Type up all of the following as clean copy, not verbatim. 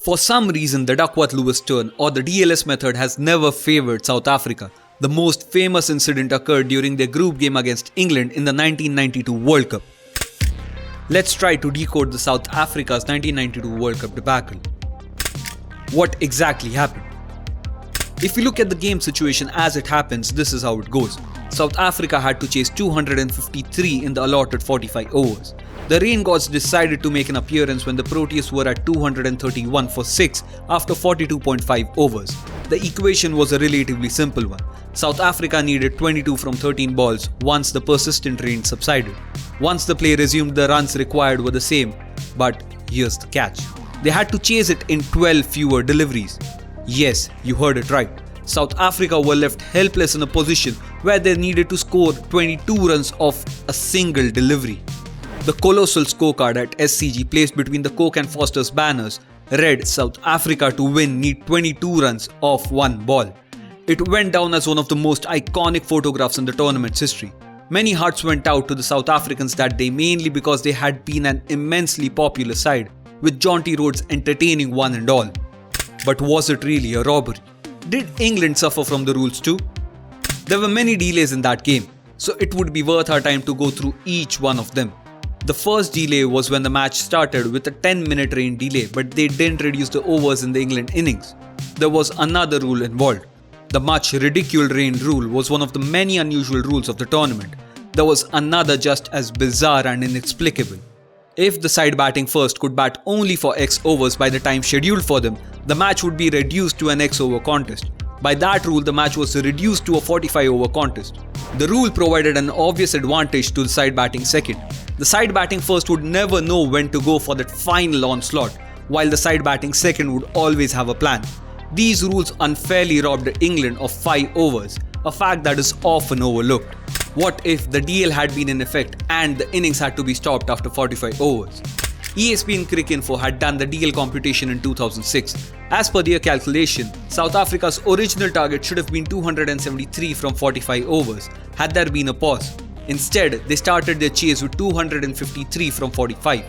For some reason, the Duckworth-Lewis turn or the DLS method has never favoured South Africa. The most famous incident occurred during their group game against England in the 1992 World Cup. Let's try to decode the South Africa's 1992 World Cup debacle. What exactly happened? If we look at the game situation as it happens, this is how it goes. South Africa had to chase 253 in the allotted 45 overs. The rain gods decided to make an appearance when the Proteas were at 231 for 6 after 42.5 overs. The equation was a relatively simple one. South Africa needed 22 from 13 balls once the persistent rain subsided. Once the play resumed, the runs required were the same, but here's the catch. They had to chase it in 12 fewer deliveries. Yes, you heard it right. South Africa were left helpless in a position where they needed to score 22 runs off a single delivery. The colossal scorecard at SCG placed between the Coke and Foster's banners read South Africa to win need 22 runs off one ball. It went down as one of the most iconic photographs in the tournament's history. Many hearts went out to the South Africans that day, mainly because they had been an immensely popular side, with Jonty Rhodes entertaining one and all. But was it really a robbery? Did England suffer from the rules too? There were many delays in that game, so it would be worth our time to go through each one of them. The first delay was when the match started with a 10-minute rain delay, but they didn't reduce the overs in the England innings. There was another rule involved. The much ridiculed rain rule was one of the many unusual rules of the tournament. There was another just as bizarre and inexplicable. If the side batting first could bat only for X overs by the time scheduled for them, the match would be reduced to an X over contest. By that rule, the match was reduced to a 45 over contest. The rule provided an obvious advantage to the side batting second. The side batting first would never know when to go for that final onslaught, while the side batting second would always have a plan. These rules unfairly robbed England of 5 overs, a fact that is often overlooked. What if the DL had been in effect and the innings had to be stopped after 45 overs? ESPN Cricinfo had done the DL computation in 2006. As per their calculation, South Africa's original target should have been 273 from 45 overs had there been a pause. Instead, they started their chase with 253 from 45.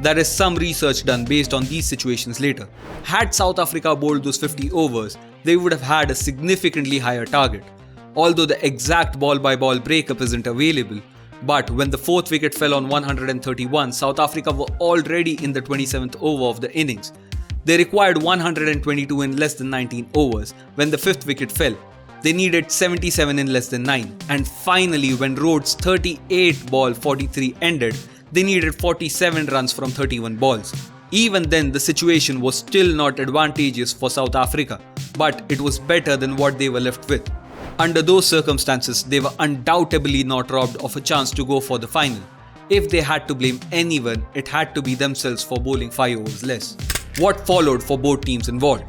There is some research done based on these situations later. Had South Africa bowled those 50 overs, they would have had a significantly higher target. Although the exact ball-by-ball breakup isn't available, but when the 4th wicket fell on 131, South Africa were already in the 27th over of the innings. They required 122 in less than 19 overs when the 5th wicket fell. They needed 77 in less than 9. And finally, when Rhodes' 38 ball 43 ended, they needed 47 runs from 31 balls. Even then, the situation was still not advantageous for South Africa, but it was better than what they were left with. Under those circumstances, they were undoubtedly not robbed of a chance to go for the final. If they had to blame anyone, it had to be themselves for bowling 5 overs less. What followed for both teams involved?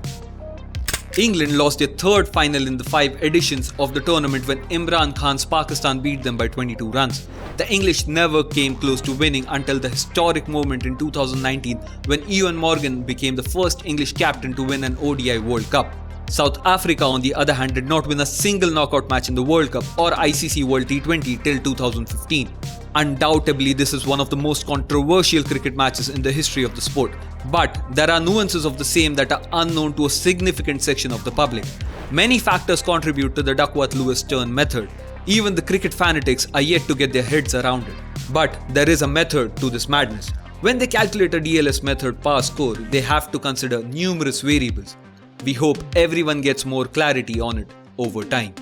England lost their third final in the 5 editions of the tournament when Imran Khan's Pakistan beat them by 22 runs. The English never came close to winning until the historic moment in 2019 when Ewan Morgan became the first English captain to win an ODI World Cup. South Africa, on the other hand, did not win a single knockout match in the World Cup or ICC World T20 till 2015. Undoubtedly, this is one of the most controversial cricket matches in the history of the sport. But there are nuances of the same that are unknown to a significant section of the public. Many factors contribute to the Duckworth-Lewis turn method. Even the cricket fanatics are yet to get their heads around it. But there is a method to this madness. When they calculate a DLS method power score, they have to consider numerous variables. We hope everyone gets more clarity on it over time.